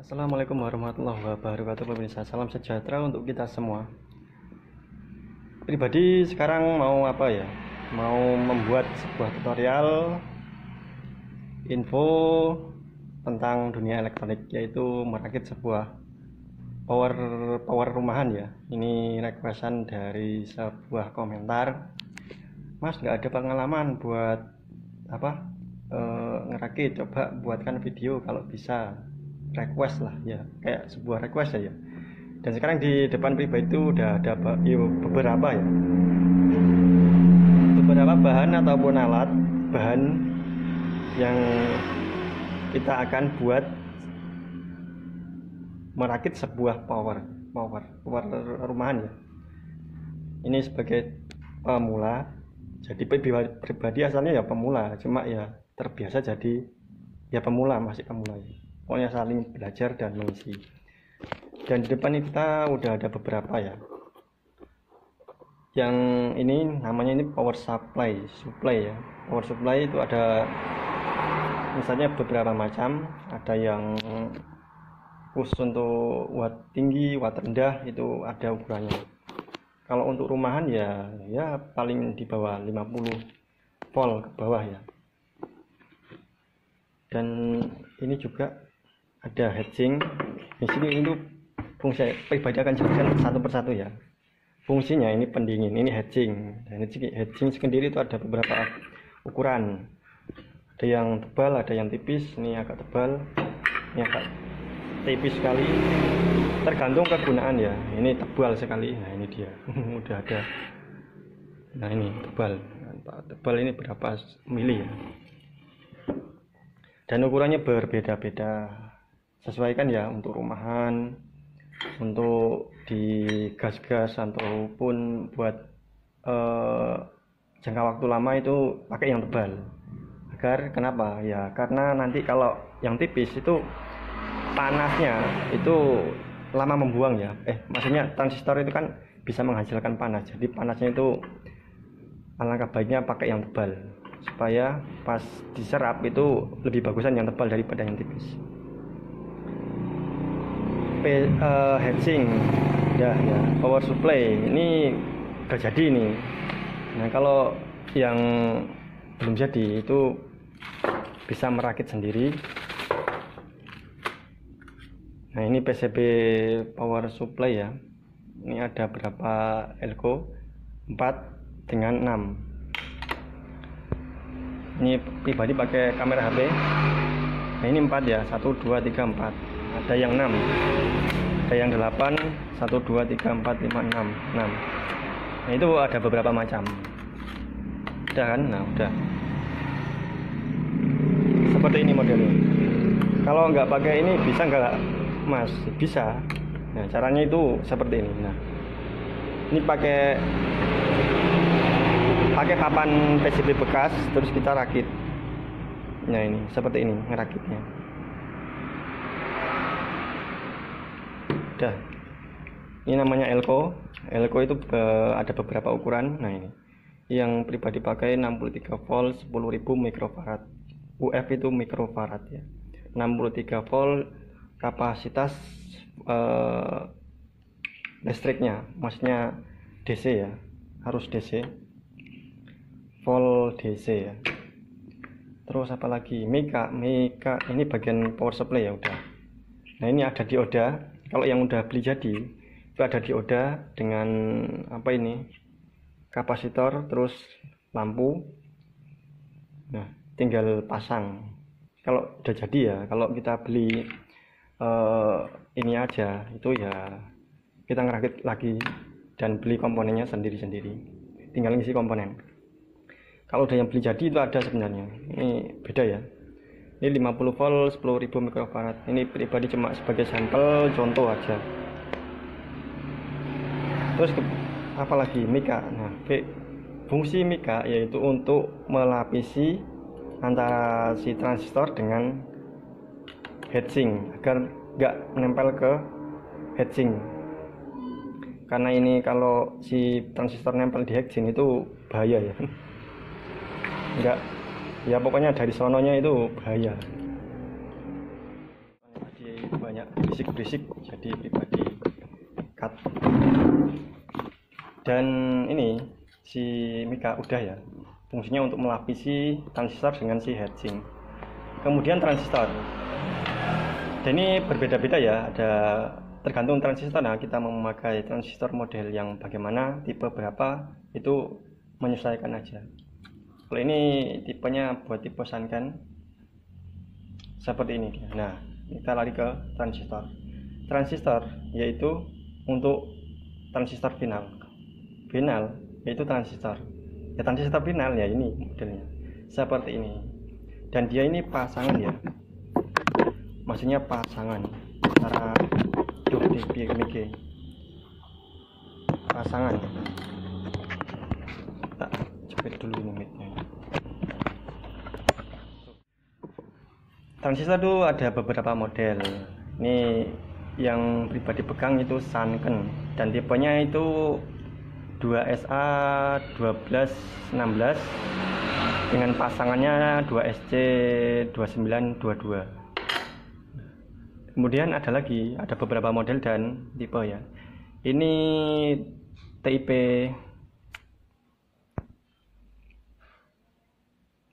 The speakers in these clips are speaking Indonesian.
Assalamualaikum warahmatullahi wabarakatuh pemirsa. Salam sejahtera untuk kita semua. Pribadi sekarang mau apa ya? Mau membuat sebuah tutorial info tentang dunia elektronik, yaitu merakit sebuah power rumahan ya. Ini requestan dari sebuah komentar. Mas, nggak ada pengalaman buat apa? Ngerakit, coba buatkan video kalau bisa. Request lah ya, kayak sebuah request ya. Dan sekarang di depan pribadi itu udah ada beberapa bahan ataupun alat bahan yang kita akan buat merakit sebuah power rumahan ya. Ini sebagai pemula, jadi pribadi asalnya ya pemula, cuma ya terbiasa jadi ya pemula, masih pemula ya. Pokoknya saling belajar dan mengisi. Dan di depan kita udah ada beberapa ya. Yang ini namanya ini power supply ya. Power supply itu ada misalnya beberapa macam, ada yang khusus untuk watt tinggi, watt rendah, itu ada ukurannya. Kalau untuk rumahan ya paling di bawah 50 volt ke bawah ya. Dan ini juga ada heatsink. Di sini itu fungsi pribadi akan jelaskan satu persatu ya. Fungsinya ini pendingin, ini heatsink. Dan heatsink sendiri itu ada beberapa ukuran. Ada yang tebal, ada yang tipis. Ini agak tebal, ini agak tipis sekali. Tergantung kegunaan ya. Ini tebal sekali. Nah ini dia, udah ada. Nah ini tebal. Tebal ini berapa mili ya? Dan ukurannya berbeda-beda. Sesuaikan ya untuk rumahan, untuk di gas-gas ataupun buat jangka waktu lama itu pakai yang tebal. Agar kenapa ya, karena nanti kalau yang tipis itu panasnya itu lama membuang ya, maksudnya transistor itu kan bisa menghasilkan panas, jadi panasnya itu alangkah baiknya pakai yang tebal supaya pas diserap itu lebih bagusan yang tebal daripada yang tipis. Heatsink ya, power supply ini udah jadi nih. Nah kalau yang belum jadi itu bisa merakit sendiri. Nah ini PCB power supply ya. Ini ada berapa elko? 4 dengan 6. Ini pribadi pakai kamera HP. Nah ini 4 ya, 1, 2, 3, 4. Ada yang 6, ada yang 8, 1, 2, 3, 4, 5, 6. Nah itu ada beberapa macam. Udah kan? Nah udah. Seperti ini modelnya. Kalau nggak pakai ini bisa nggak, Mas? Bisa. Nah caranya itu seperti ini. Nah ini pakai papan PCB bekas, terus kita rakit. Nah ini seperti ini ngerakitnya. Ini namanya elko itu ada beberapa ukuran. Nah ini yang pribadi pakai 63 volt 10.000 mikrofarad, UF itu mikrofarad ya. 63 volt kapasitas listriknya, maksudnya DC ya, harus DC, volt DC ya. Terus apa lagi, mika ini bagian power supply ya udah. Nah ini ada dioda. Kalau yang udah beli jadi itu ada dioda dengan apa ini, kapasitor, terus lampu. Nah tinggal pasang kalau udah jadi ya. Kalau kita beli ini aja itu ya kita ngerakit lagi dan beli komponennya sendiri-sendiri, tinggal ngisi komponen. Kalau udah yang beli jadi itu ada sebenarnya, ini beda ya. Ini 50 volt 10.000 mikrofarad. Ini pribadi cuma sebagai sampel contoh aja. Terus apalagi mika. Nah fungsi mika yaitu untuk melapisi antara si transistor dengan heatsink agar nggak menempel ke heatsink. Karena ini kalau si transistor nempel di heatsink itu bahaya ya. Enggak ya, pokoknya dari sononya itu bahaya. Tadi banyak berisik-berisik jadi pribadi cut. Dan ini si Mika udah ya, fungsinya untuk melapisi transistor dengan si heatsink. Kemudian transistor, dan ini berbeda-beda ya, ada tergantung transistor. Nah, kita memakai transistor model yang bagaimana, tipe berapa, itu menyesuaikan aja. Kalau ini tipenya buat tipe Sanken seperti ini dia. Nah, kita lari ke transistor. Transistor yaitu untuk transistor final yaitu transistor ya, transistor final ya, ini modelnya seperti ini. Dan dia ini pasangan ya, maksudnya pasangan antara pasangan. Tak jepit dulu ini mic-nya. Transistor itu ada beberapa model. Ini yang pribadi pegang itu Sanken, dan tipenya itu 2SA 1216 dengan pasangannya 2SC 2922. Kemudian ada beberapa model dan tipe ya. Ini TIP,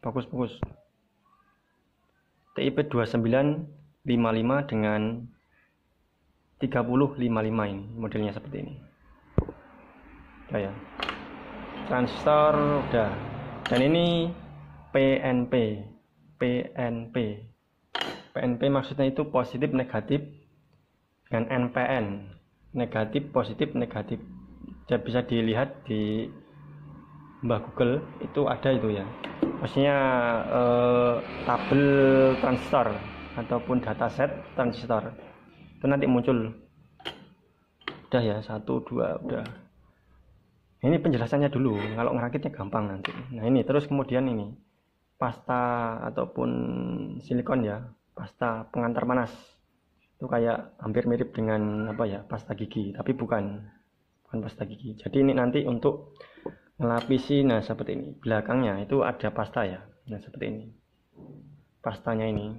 fokus TIP 2955 dengan 3055, ini modelnya seperti ini. Udah ya, transistor udah. Dan ini PNP maksudnya itu positif negatif dengan NPN, negatif positif negatif. Jadi bisa dilihat di Mbah Google itu ada itu ya, maksudnya tabel transistor ataupun dataset transistor itu nanti muncul. Udah ya, 1, 2 udah. Ini penjelasannya dulu, kalau ngerakitnya gampang nanti. Nah ini terus kemudian ini pasta ataupun silikon ya, pasta pengantar panas. Itu kayak hampir mirip dengan apa ya, pasta gigi, tapi bukan pasta gigi. Jadi ini nanti untuk melapisi, nah seperti ini. Belakangnya itu ada pasta ya, nah seperti ini. Pastanya ini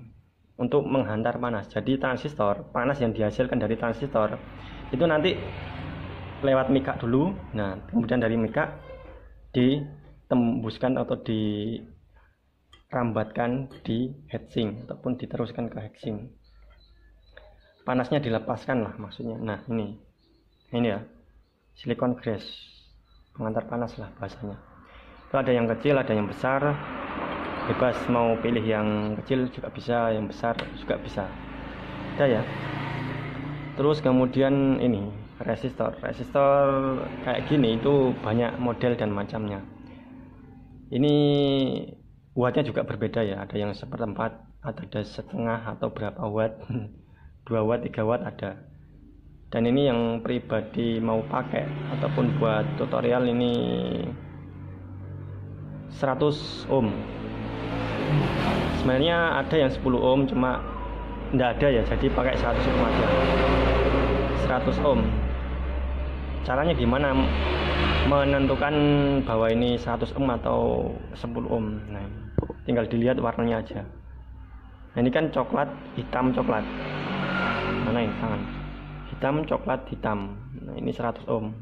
untuk menghantar panas. Jadi transistor, panas yang dihasilkan dari transistor itu nanti lewat mika dulu. Nah, kemudian dari mika ditembuskan atau dirambatkan di heatsink ataupun diteruskan ke heatsink. Panasnya dilepaskan lah maksudnya. Nah, ini ya, silikon grease, pengantar panas lah bahasanya. Itu ada yang kecil, ada yang besar. Bebas mau pilih yang kecil juga bisa, yang besar juga bisa. Ada ya. Terus kemudian ini resistor kayak gini itu banyak model dan macamnya. Ini wattnya juga berbeda ya, ada yang seperempat, ada setengah atau berapa watt, 2 watt 3 watt ada. Dan ini yang pribadi mau pakai ataupun buat tutorial ini 100 ohm. Sebenarnya ada yang 10 ohm, cuma enggak ada ya, jadi pakai 100 ohm aja. 100 ohm. Caranya gimana menentukan bahwa ini 100 ohm atau 10 ohm? Nah, tinggal dilihat warnanya aja. Nah, ini kan coklat, hitam, coklat. Mana ini tangan? Hitam, coklat, hitam. Nah, ini 100 ohm.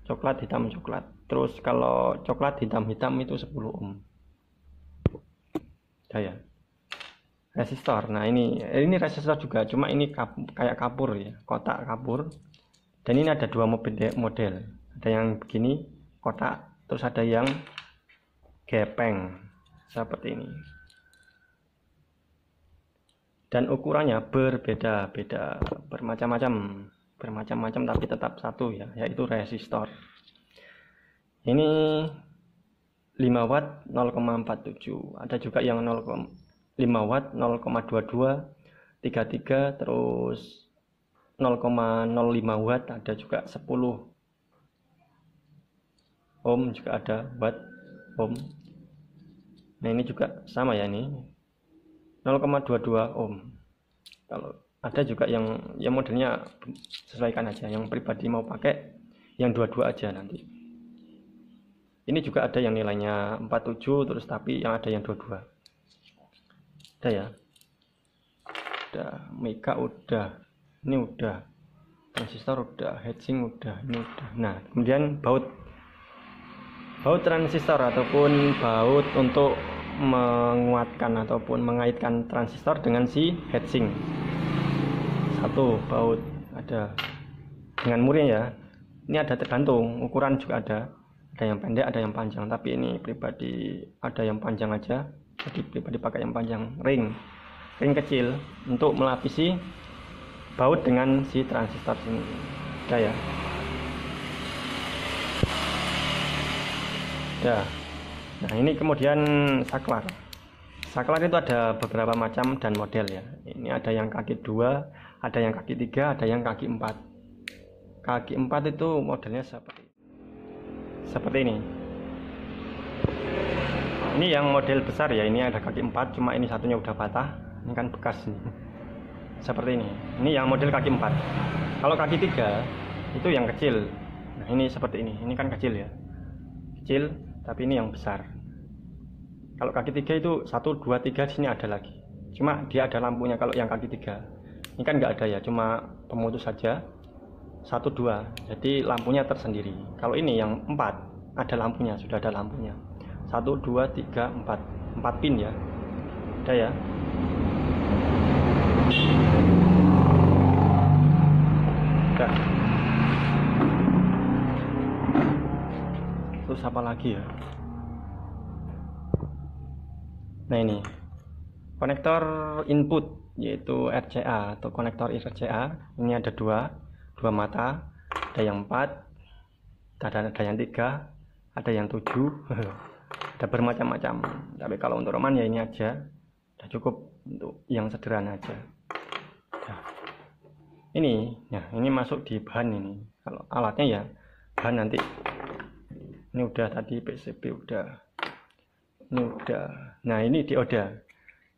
Coklat, hitam, coklat. Terus kalau coklat, hitam, hitam itu 10 ohm. Ya. Resistor. Nah, ini resistor juga, cuma ini kayak kapur ya, kotak kapur. Dan ini ada 2 model. Ada yang begini kotak, terus ada yang gepeng seperti ini. Dan ukurannya berbeda-beda, bermacam-macam tapi tetap satu ya, yaitu resistor. Ini 5 watt 0,47, ada juga yang 5 watt 0,22, 33, terus 0,05 watt, ada juga 10 ohm juga ada, watt ohm. Nah ini juga sama ya, ini 0,22 ohm. Kalau ada juga yang modelnya sesuaikan aja, yang pribadi mau pakai yang 22 aja nanti. Ini juga ada yang nilainya 47 terus, tapi yang ada yang 22. Ada ya. udah, Mega udah, ini udah, transistor udah, heatsink udah, ini udah. Nah, kemudian baut transistor ataupun baut untuk menguatkan ataupun mengaitkan transistor dengan si heatsink. Satu baut ada dengan murnya ya. Ini ada tergantung ukuran, juga ada yang pendek, ada yang panjang, tapi ini pribadi ada yang panjang aja, jadi pribadi pakai yang panjang, ring kecil untuk melapisi baut dengan si transistor sini. Udah ya. Udah. Nah, ini kemudian saklar. Saklar itu ada beberapa macam dan model ya. Ini ada yang kaki 2, ada yang kaki 3, ada yang kaki 4. Kaki 4 itu modelnya seperti ini. Ini yang model besar ya, ini ada kaki 4, cuma ini satunya udah patah. Ini kan bekas nih. Seperti ini. Ini yang model kaki 4. Kalau kaki 3 itu yang kecil. Nah, ini seperti ini. Ini kan kecil ya. Kecil, tapi ini yang besar. Kalau kaki 3 itu 1, 2, 3 di sini ada lagi. Cuma dia ada lampunya kalau yang kaki 3. Ini kan nggak ada ya, cuma pemutus saja. 1, 2. Jadi lampunya tersendiri. Kalau ini yang 4 ada lampunya, sudah ada lampunya. 1, 2, 3, 4. 4 pin ya. Udah ya. Udah. Terus apa lagi ya? Nah, ini konektor input yaitu RCA atau konektor RCA. Ini ada dua mata, ada yang 4, ada yang 3, ada yang 7. Ada bermacam-macam. Tapi kalau untuk Roman ya ini aja, udah cukup untuk yang sederhana aja. Nah, ini masuk di bahan ini. Kalau alatnya ya bahan nanti. Ini udah tadi PCB udah. Ini udah. Nah, ini dioda.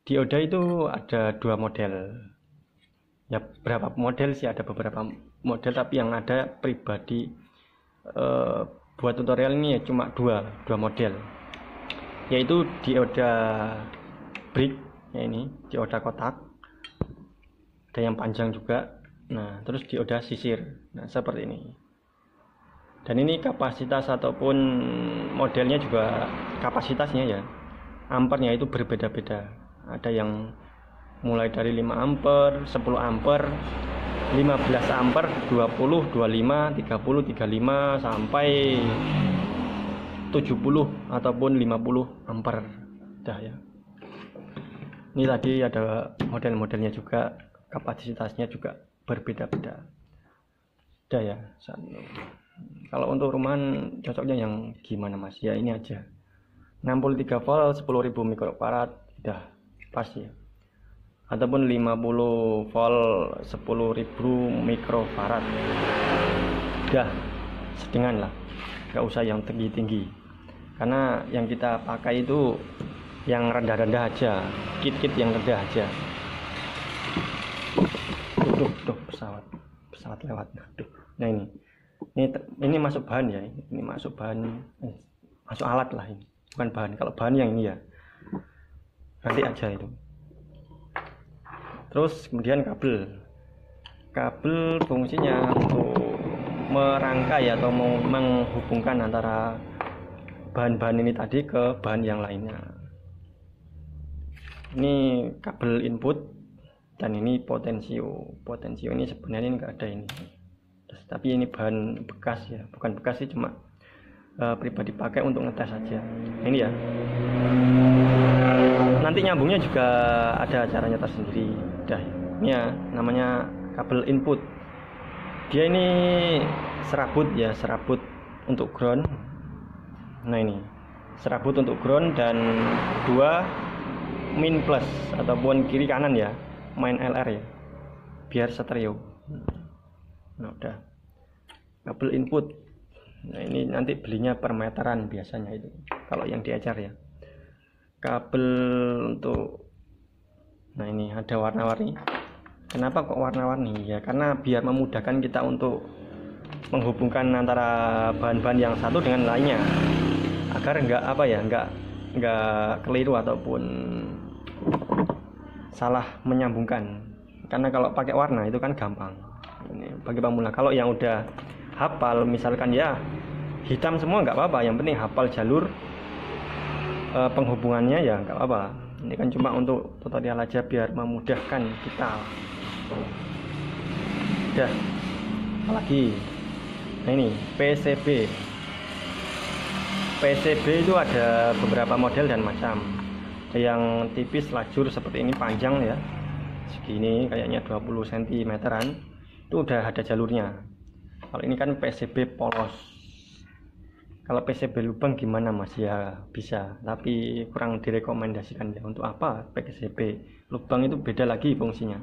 Dioda itu ada 2 model. Ya, berapa model sih, ada beberapa model, tapi yang ada pribadi buat tutorial ini ya cuma 2 model. Yaitu dioda brick ya, ini dioda kotak. Ada yang panjang juga. Nah, terus dioda sisir. Nah, seperti ini. Dan ini kapasitas ataupun modelnya juga kapasitasnya ya, ampernya itu berbeda-beda. Ada yang mulai dari 5 ampere, 10 ampere, 15 ampere, 20, 25, 30, 35 sampai 70 ataupun 50 ampere. Dah ya. Ini tadi ada model-modelnya juga, kapasitasnya juga berbeda-beda. Dah ya. Kalau untuk rumahan cocoknya yang gimana Mas? Ya ini aja. 63 volt 10.000 mikrofarad udah pas ya. Ataupun 50 volt 10.000 mikrofarad. Udah sedengan lah. Gak usah yang tinggi-tinggi. Karena yang kita pakai itu yang rendah-rendah aja, kit-kit yang rendah aja. Tuh pesawat lewat. Nah, ini masuk bahan ya, ini masuk bahan, masuk alat lah ini, bukan bahan. Kalau bahan yang ini ya nanti aja itu. Terus kemudian kabel fungsinya untuk merangkai atau menghubungkan antara bahan-bahan ini tadi ke bahan yang lainnya. Ini kabel input dan ini potensio ini sebenarnya nggak ada ini. Tapi ini bahan bekas ya, bukan bekas sih, cuma pribadi pakai untuk ngetes saja. Ini ya. Nanti nyambungnya juga ada caranya tersendiri. Dah, ini ya namanya kabel input. Dia ini serabut ya, serabut untuk ground. Nah, ini serabut untuk ground dan 2 min plus ataupun kiri kanan ya, main LR ya, biar stereo. Nah, udah. Kabel input. Nah, ini nanti belinya per meteran biasanya itu kalau yang diajar ya. Kabel untuk, nah ini ada warna-warni. Kenapa kok warna-warni? Ya karena biar memudahkan kita untuk menghubungkan antara bahan-bahan yang satu dengan lainnya, agar enggak keliru ataupun salah menyambungkan. karena kalau pakai warna itu kan gampang. Ini bagi pemula. Kalau yang udah hafal misalkan ya hitam semua nggak apa-apa, yang penting hafal jalur penghubungannya ya nggak apa-apa. Ini kan cuma untuk tutorial aja biar memudahkan kita. Udah, apalagi nah ini PCB. PCB itu ada beberapa model dan macam. Yang tipis lajur seperti ini panjang ya, segini kayaknya 20 cm-an, itu udah ada jalurnya. Kalau ini kan PCB polos. Kalau PCB lubang gimana Mas? Ya bisa, tapi kurang direkomendasikan ya. Untuk apa PCB lubang? Itu beda lagi fungsinya.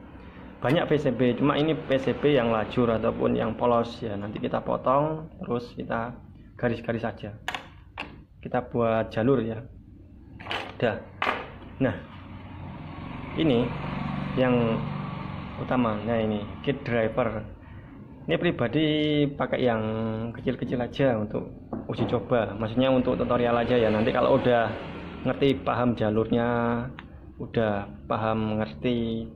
Banyak PCB, cuma ini PCB yang lajur ataupun yang polos ya. Nanti kita potong terus kita garis-garis saja. Kita buat jalur ya. Udah. Nah, ini yang utama. Nah, ini kit driver. Ini pribadi pakai yang kecil-kecil aja untuk uji coba. Maksudnya untuk tutorial aja ya. Nanti kalau udah ngerti paham jalurnya, udah paham ngerti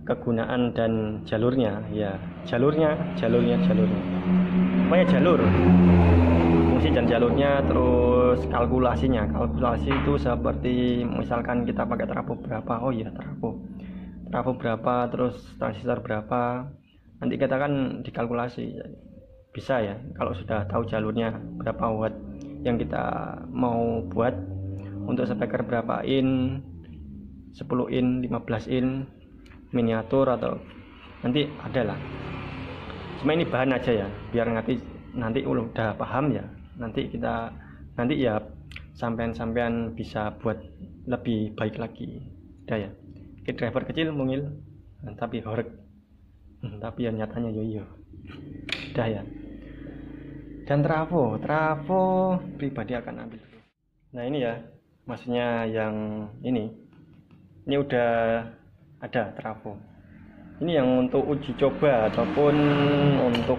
kegunaan dan jalurnya, ya jalurnya. Pokoknya jalur. Fungsi dan jalurnya, terus kalkulasi itu seperti misalkan kita pakai trafo berapa, oh iya trafo berapa, terus transistor berapa, nanti kita kan dikalkulasi bisa ya. Kalau sudah tahu jalurnya berapa watt yang kita mau buat, untuk speaker berapa in, 10 in, 15 in, miniatur atau nanti ada lah. Cuma ini bahan aja ya, biar nanti udah paham ya. Nanti ya sampean bisa buat lebih baik lagi. Udah ya. Kit driver kecil mungil, tapi horek. Tapi ya nyatanya yo. Udah ya. Dan trafo pribadi akan ambil dulu. Nah ini ya, maksudnya yang ini udah ada trafo. Ini yang untuk uji coba ataupun untuk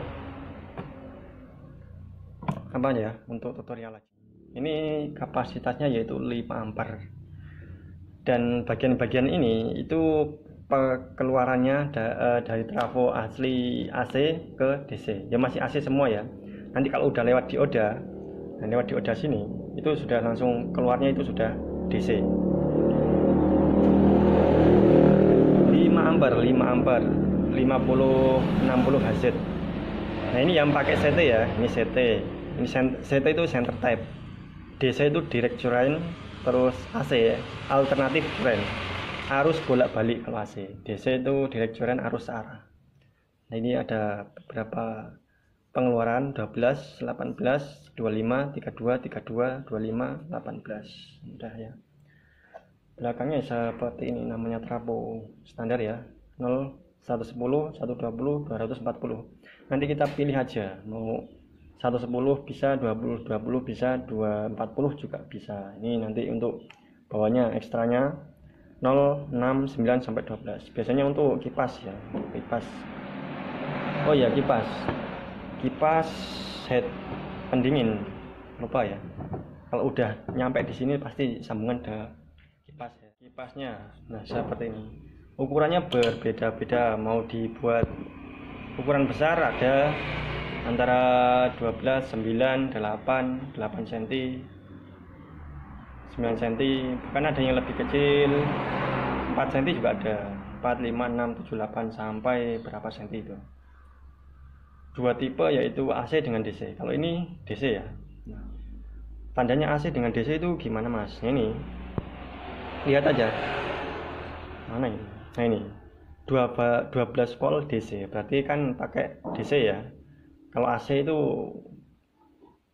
apa ya, untuk tutorial aja. Ini kapasitasnya yaitu 5 ampere. Dan bagian-bagian ini itu keluarannya dari trafo asli AC ke DC. Ya masih AC semua ya. Nanti kalau udah lewat dioda, dan lewat dioda sini, itu sudah langsung keluarnya itu sudah DC. 5 ampere 50-60 Hz. Nah ini yang pakai CT ya, ini CT. Ini CT itu center type, DC itu direct current, terus AC ya, alternatif current, arus bolak-balik. Kalau AC, DC itu direct current, arus searah. Nah ini ada beberapa pengeluaran, 12, 18, 25, 32, 25, 18. Udah ya. Belakangnya seperti ini, namanya trafo standar ya, 0, 110, 120, 240. Nanti kita pilih aja, mau 110 bisa, 20 bisa, 240 juga bisa. Ini nanti untuk bawahnya ekstranya 0, 6, 9 sampai 12. Biasanya untuk kipas ya, kipas. Oh ya, kipas head pendingin. Lupa ya. Kalau udah nyampe di sini pasti sambungan ada kipas ya. Kipasnya nah seperti ini. Ukurannya berbeda-beda, mau dibuat ukuran besar ada antara 12, 9, 8 cm, 9 cm, bahkan ada yang lebih kecil 4 cm juga ada, 4, 5, 6, 7, 8 sampai berapa cm itu. Dua tipe yaitu AC dengan DC. Kalau ini DC ya. Nah, tandanya AC dengan DC itu gimana Mas? Ini lihat aja. Mana ini? Nah ini 12 volt DC, berarti kan pakai DC ya. Kalau AC itu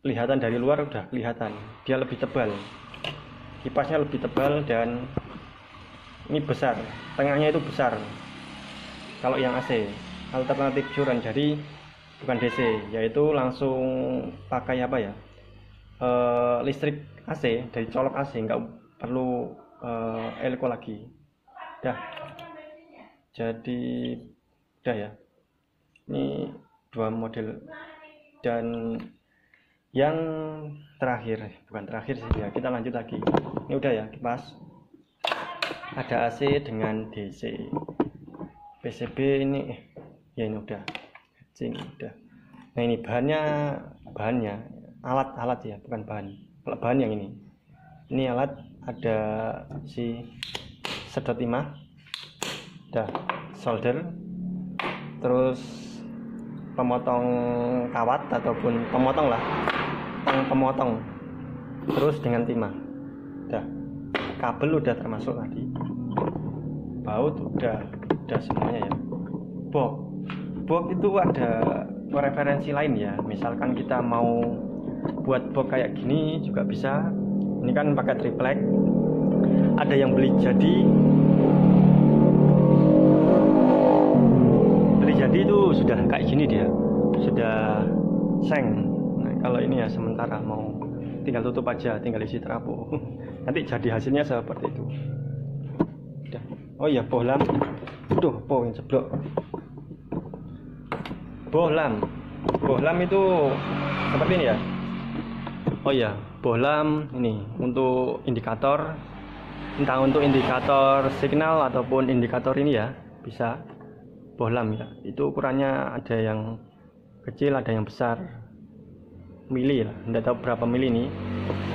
kelihatan dari luar udah kelihatan, dia lebih tebal, kipasnya lebih tebal dan ini besar, tengahnya itu besar. Kalau yang AC alternatif current, jadi bukan DC, yaitu langsung pakai apa ya, listrik AC dari colok AC, nggak perlu elko lagi. Dah, jadi udah ya. Ini dua model, dan yang bukan terakhir sih ya, kita lanjut lagi. Ini udah ya kipas, ada AC dengan DC. PCB ini ya ini udah cing udah. Nah ini bahannya alat ya, bukan bahan. Kalau bahan yang ini alat, ada si sedot timah, ada solder, terus pemotong kawat ataupun pemotong, terus dengan timah. Udah, kabel udah termasuk tadi, baut udah semuanya ya. Box itu ada referensi lain ya, misalkan kita mau buat box kayak gini juga bisa. Ini kan pakai triplek, ada yang beli jadi itu sudah kayak gini, dia sudah seng. Nah kalau ini ya sementara, mau tinggal tutup aja, tinggal isi trafo. Nanti jadi hasilnya seperti itu. Udah. Oh iya, bohlam. Yang jeblok. Bohlam itu seperti ini ya. Oh iya, bohlam ini untuk indikator, entah untuk indikator signal ataupun indikator ini ya, bisa bohlam ya. Itu ukurannya ada yang kecil, ada yang besar, mili lah, tidak tahu berapa mili ini.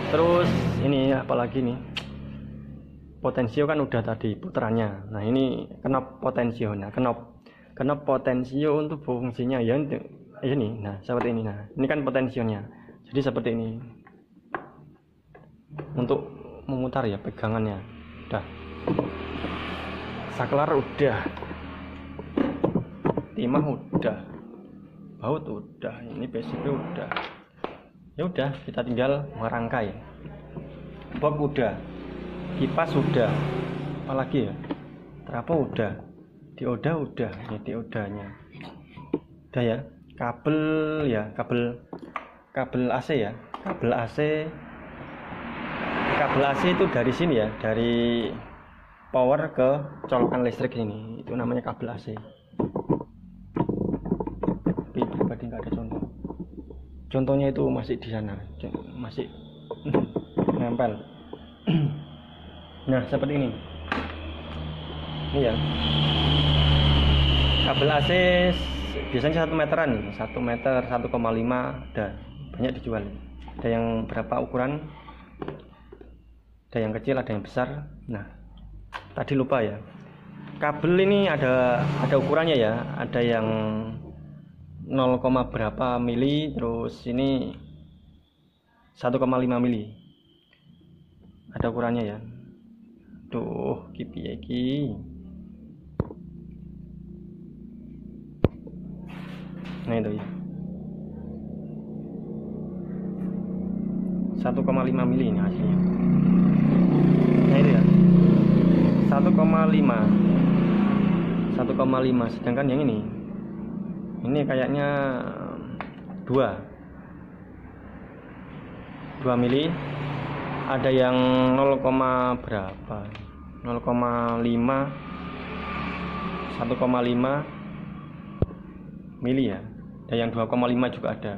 Terus ini apalagi nih, potensio kan udah tadi puterannya. Nah ini knop potensio. Nah knop potensio untuk fungsinya ya ini. Nah seperti ini. Nah ini kan potensionya, jadi seperti ini untuk memutar ya, pegangannya. Udah, saklar udah, timah udah, baut udah, ini PCB udah. Ya udah, kita tinggal merangkai. Box udah, kipas udah, apalagi ya, trafo udah, dioda udah, ini diodanya udah ya. Kabel AC ya, kabel AC itu dari sini ya, dari power ke colokan listrik ini, itu namanya kabel AC. Tapi pribadi nggak ada contohnya itu masih di sana, masih nempel. Nah seperti ini ya, kabel AC biasanya 1 meteran, 1 meter 1,5 ada banyak dijual. Ada yang berapa ukuran, ada yang kecil, ada yang besar. Nah tadi lupa ya, kabel ini ada ukurannya ya, ada yang 0, berapa mili, terus ini 1,5 mili, ada ukurannya ya. Tuh kipi iki. Nah itu ya, 1,5 mili ini hasilnya. Nah itu ya, 1,5, sedangkan yang ini kayaknya 2 mili. Ada yang 0, berapa, 0,5, 1,5 mili ya. Ada yang 2,5 juga ada.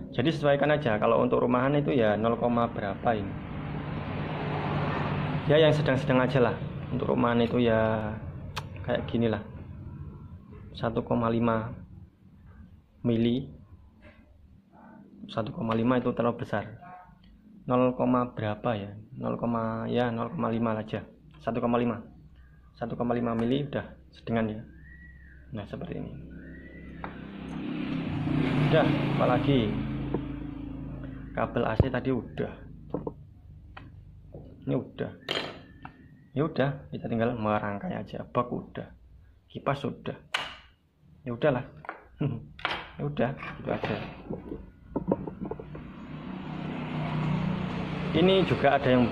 Jadi sesuaikan aja. Kalau untuk rumahan itu ya 0, berapa ini ya, yang sedang-sedang aja lah. Untuk rumahan itu ya kayak gini lah, 1,5 mili. 1,5 itu terlalu besar. 0, berapa ya, 0,5 aja. 1,5 mili udah sedengan ya. Nah seperti ini. Udah, apalagi kabel AC tadi udah. Ini udah. Ya udah, kita tinggal merangkai aja. Box udah, kipas udah. Ya udahlah. Ya udah, itu aja. Ini juga ada yang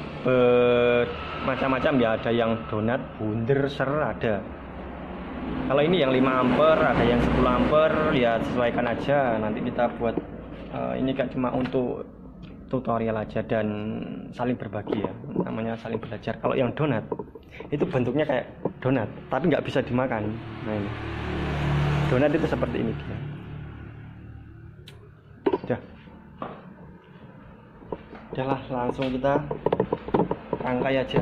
macam-macam ya, ada yang donat, bunder, ser ada. Kalau ini yang 5 ampere, ada yang 10 ampere, ya sesuaikan aja. Nanti kita buat ini kan cuma untuk tutorial aja dan saling berbagi ya, namanya saling belajar. Kalau yang donat itu bentuknya kayak donat tapi nggak bisa dimakan. Nah ini donat itu seperti ini dia. Udahlah, langsung kita rangkai aja.